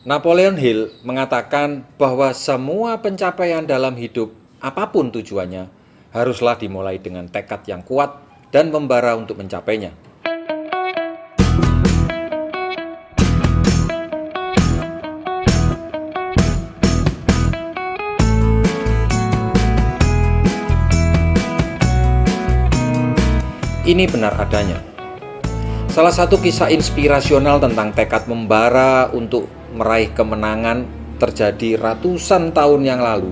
Napoleon Hill mengatakan bahwa semua pencapaian dalam hidup, apapun tujuannya, haruslah dimulai dengan tekad yang kuat dan membara untuk mencapainya. Ini benar adanya. Salah satu kisah inspirasional tentang tekad membara untuk meraih kemenangan terjadi ratusan tahun yang lalu.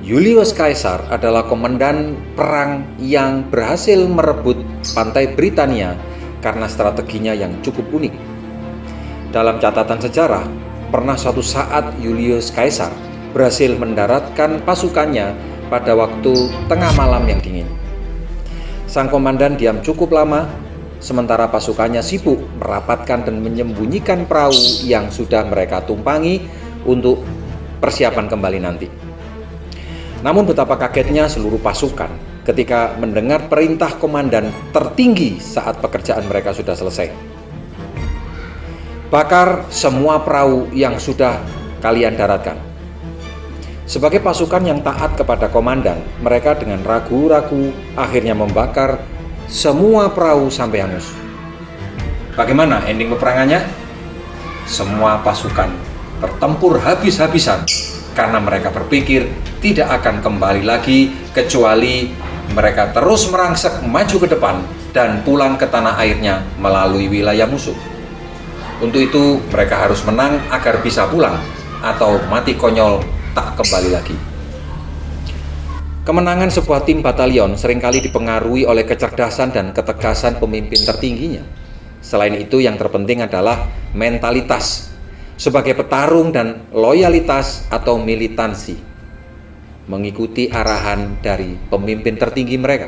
Julius Caesar adalah komandan perang yang berhasil merebut pantai Britania karena strateginya yang cukup unik. Dalam catatan sejarah, pernah suatu saat Julius Caesar berhasil mendaratkan pasukannya pada waktu tengah malam yang dingin. Sang komandan diam cukup lama, sementara pasukannya sibuk merapatkan dan menyembunyikan perahu yang sudah mereka tumpangi untuk persiapan kembali nanti. Namun betapa kagetnya seluruh pasukan ketika mendengar perintah komandan tertinggi saat pekerjaan mereka sudah selesai. Bakar semua perahu yang sudah kalian daratkan. Sebagai pasukan yang taat kepada komandan, mereka dengan ragu-ragu akhirnya membakar semua perahu sampai hangus. Bagaimana ending peperangannya? Semua pasukan bertempur habis-habisan karena mereka berpikir tidak akan kembali lagi kecuali mereka terus merangsek maju ke depan dan pulang ke tanah airnya melalui wilayah musuh. Untuk itu mereka harus menang agar bisa pulang atau mati konyol tak kembali lagi. Kemenangan sebuah tim batalion seringkali dipengaruhi oleh kecerdasan dan ketegasan pemimpin tertingginya. Selain itu, yang terpenting adalah mentalitas sebagai petarung dan loyalitas atau militansi, mengikuti arahan dari pemimpin tertinggi mereka.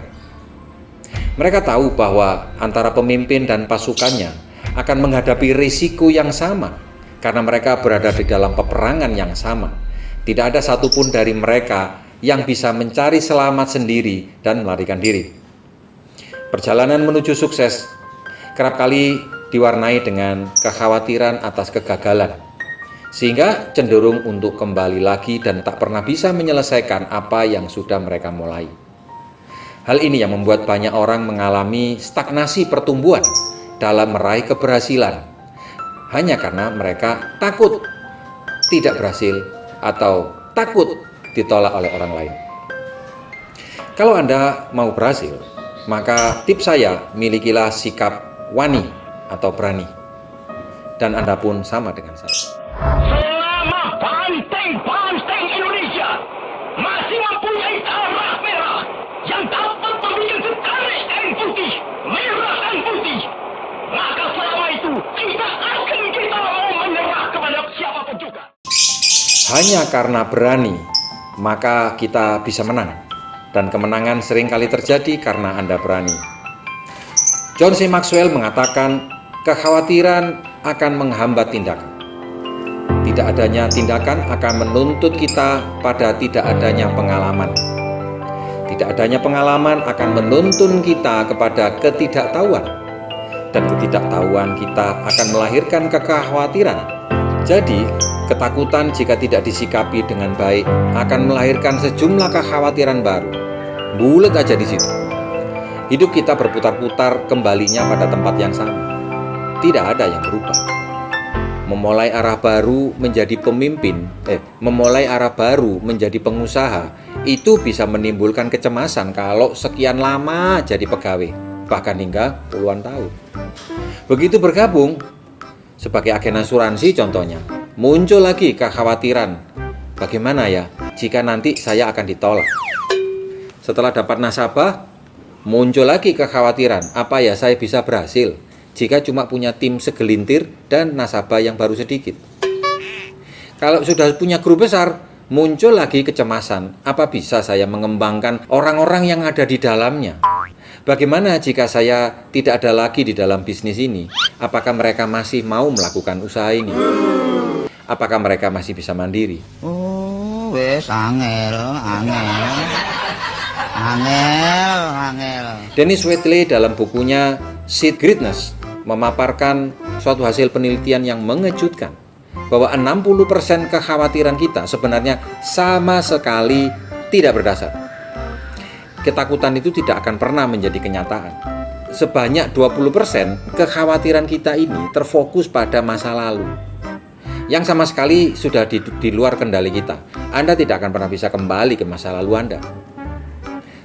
Mereka tahu bahwa antara pemimpin dan pasukannya akan menghadapi risiko yang sama karena mereka berada di dalam peperangan yang sama. Tidak ada satupun dari mereka yang bisa mencari selamat sendiri dan melarikan diri. Perjalanan menuju sukses kerap kali diwarnai dengan kekhawatiran atas kegagalan, sehingga cenderung untuk kembali lagi dan tak pernah bisa menyelesaikan apa yang sudah mereka mulai. Hal ini yang membuat banyak orang mengalami stagnasi pertumbuhan dalam meraih keberhasilan, hanya karena mereka takut tidak berhasil atau takut ditolak oleh orang lain. Kalau Anda mau berhasil, maka tips saya, milikilah sikap wani atau berani. Dan Anda pun sama dengan saya. Selama banteng-banteng Indonesia masih mempunyai darah merah yang dapat membuat setarik kain putih, merah dan putih, maka selama itu tidak akan kita mau menyerah kepada siapapun juga. Hanya karena berani, maka kita bisa menang. Dan kemenangan seringkali terjadi karena Anda berani. John C. Maxwell mengatakan, kekhawatiran akan menghambat tindakan. Tidak adanya tindakan akan menuntut kita pada tidak adanya pengalaman. Tidak adanya pengalaman akan menuntun kita kepada ketidaktahuan. Dan ketidaktahuan kita akan melahirkan kekhawatiran. Jadi, ketakutan jika tidak disikapi dengan baik akan melahirkan sejumlah kekhawatiran baru. Bulet aja di situ. Hidup kita berputar-putar kembalinya pada tempat yang sama. Tidak ada yang berubah. Memulai arah baru menjadi pemimpin, memulai arah baru menjadi pengusaha, itu bisa menimbulkan kecemasan kalau sekian lama jadi pegawai, bahkan hingga puluhan tahun. Begitu bergabung sebagai agen asuransi contohnya, muncul lagi kekhawatiran, bagaimana ya jika nanti saya akan ditolak. Setelah dapat nasabah, muncul lagi kekhawatiran, apa ya saya bisa berhasil jika cuma punya tim segelintir dan nasabah yang baru sedikit. Kalau sudah punya grup besar, muncul lagi kecemasan, apa bisa saya mengembangkan orang-orang yang ada di dalamnya. Bagaimana jika saya tidak ada lagi di dalam bisnis ini? Apakah mereka masih mau melakukan usaha ini? Apakah mereka masih bisa mandiri? Oh, wes angel. Dennis Waitley dalam bukunya Seed Greatness memaparkan suatu hasil penelitian yang mengejutkan. bahwa 60% kekhawatiran kita sebenarnya sama sekali tidak berdasar. Ketakutan itu tidak akan pernah menjadi kenyataan. Sebanyak 20% kekhawatiran kita ini terfokus pada masa lalu, yang sama sekali sudah di luar kendali kita. Anda tidak akan pernah bisa kembali ke masa lalu Anda.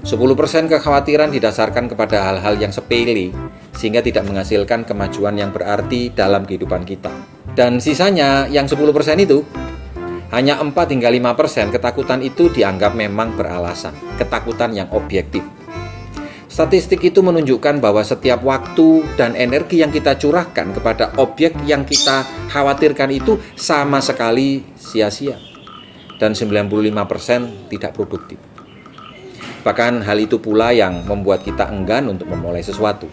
10% kekhawatiran didasarkan kepada hal-hal yang sepele, sehingga tidak menghasilkan kemajuan yang berarti dalam kehidupan kita. Dan sisanya yang 10% itu, hanya 4 hingga 5% ketakutan itu dianggap memang beralasan, ketakutan yang objektif. Statistik itu menunjukkan bahwa setiap waktu dan energi yang kita curahkan kepada objek yang kita khawatirkan itu sama sekali sia-sia, dan 95% tidak produktif. Bahkan hal itu pula yang membuat kita enggan untuk memulai sesuatu.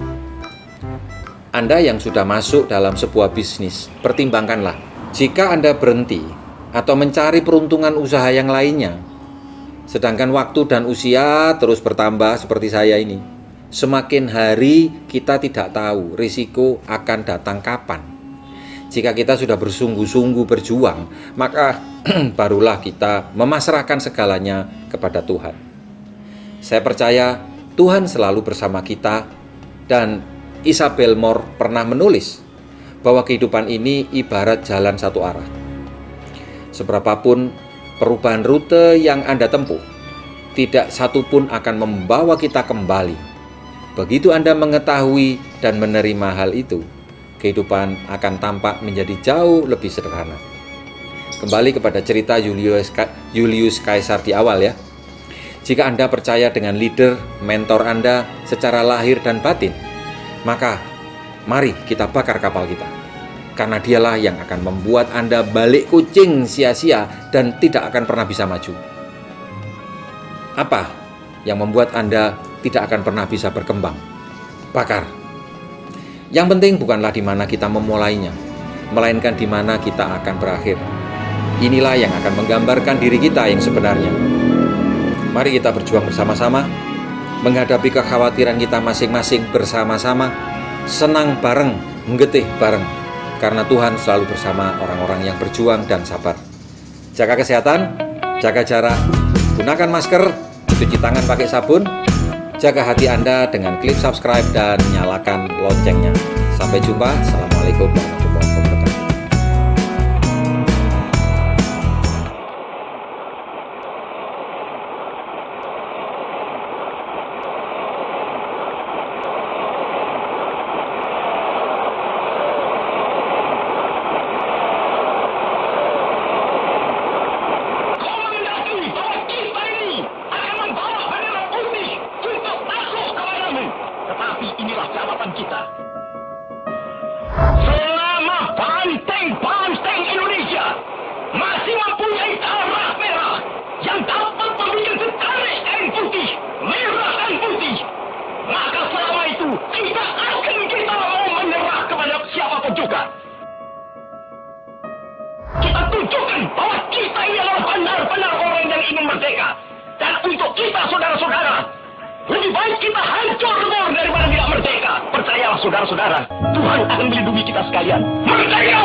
Anda yang sudah masuk dalam sebuah bisnis, pertimbangkanlah. Jika Anda berhenti atau mencari peruntungan usaha yang lainnya, sedangkan waktu dan usia terus bertambah seperti saya ini, semakin hari kita tidak tahu risiko akan datang kapan. Jika kita sudah bersungguh-sungguh berjuang, maka barulah kita memasrahkan segalanya kepada Tuhan. Saya percaya Tuhan selalu bersama kita, dan Isabel Moore pernah menulis bahwa kehidupan ini ibarat jalan satu arah. Seberapapun perubahan rute yang Anda tempuh, tidak satu pun akan membawa kita kembali. Begitu Anda mengetahui dan menerima hal itu, kehidupan akan tampak menjadi jauh lebih sederhana. Kembali kepada cerita Julius Caesar di awal ya. Jika Anda percaya dengan leader, mentor Anda secara lahir dan batin, maka mari kita bakar kapal kita. Karena dialah yang akan membuat Anda balik kucing sia-sia dan tidak akan pernah bisa maju. Apa yang membuat Anda tidak akan pernah bisa berkembang? Bakar. Yang penting bukanlah di mana kita memulainya, melainkan di mana kita akan berakhir. Inilah yang akan menggambarkan diri kita yang sebenarnya. Mari kita berjuang bersama-sama, menghadapi kekhawatiran kita masing-masing bersama-sama, senang bareng, menggetih bareng, karena Tuhan selalu bersama orang-orang yang berjuang dan sabar. Jaga kesehatan, jaga jarak, gunakan masker, cuci tangan pakai sabun, jaga hati Anda dengan klik subscribe dan nyalakan loncengnya. Sampai jumpa, Assalamualaikum warahmatullahi wabarakatuh. Inilah jawaban kita. Selama banteng Indonesia masih mempunyai darah merah yang dapat membuat setare dan putih, merah dan putih, maka selama itu kita mau menyerah kepada siapapun juga. Kita tunjukkan bahwa kita ini adalah benar-benar orang yang ingin merdeka. Dan untuk kita, saudara-saudara, lebih baik kita hancur daripada tidak merdeka. Percayalah saudara-saudara, Tuhan akan melindungi kita sekalian. Merdeka!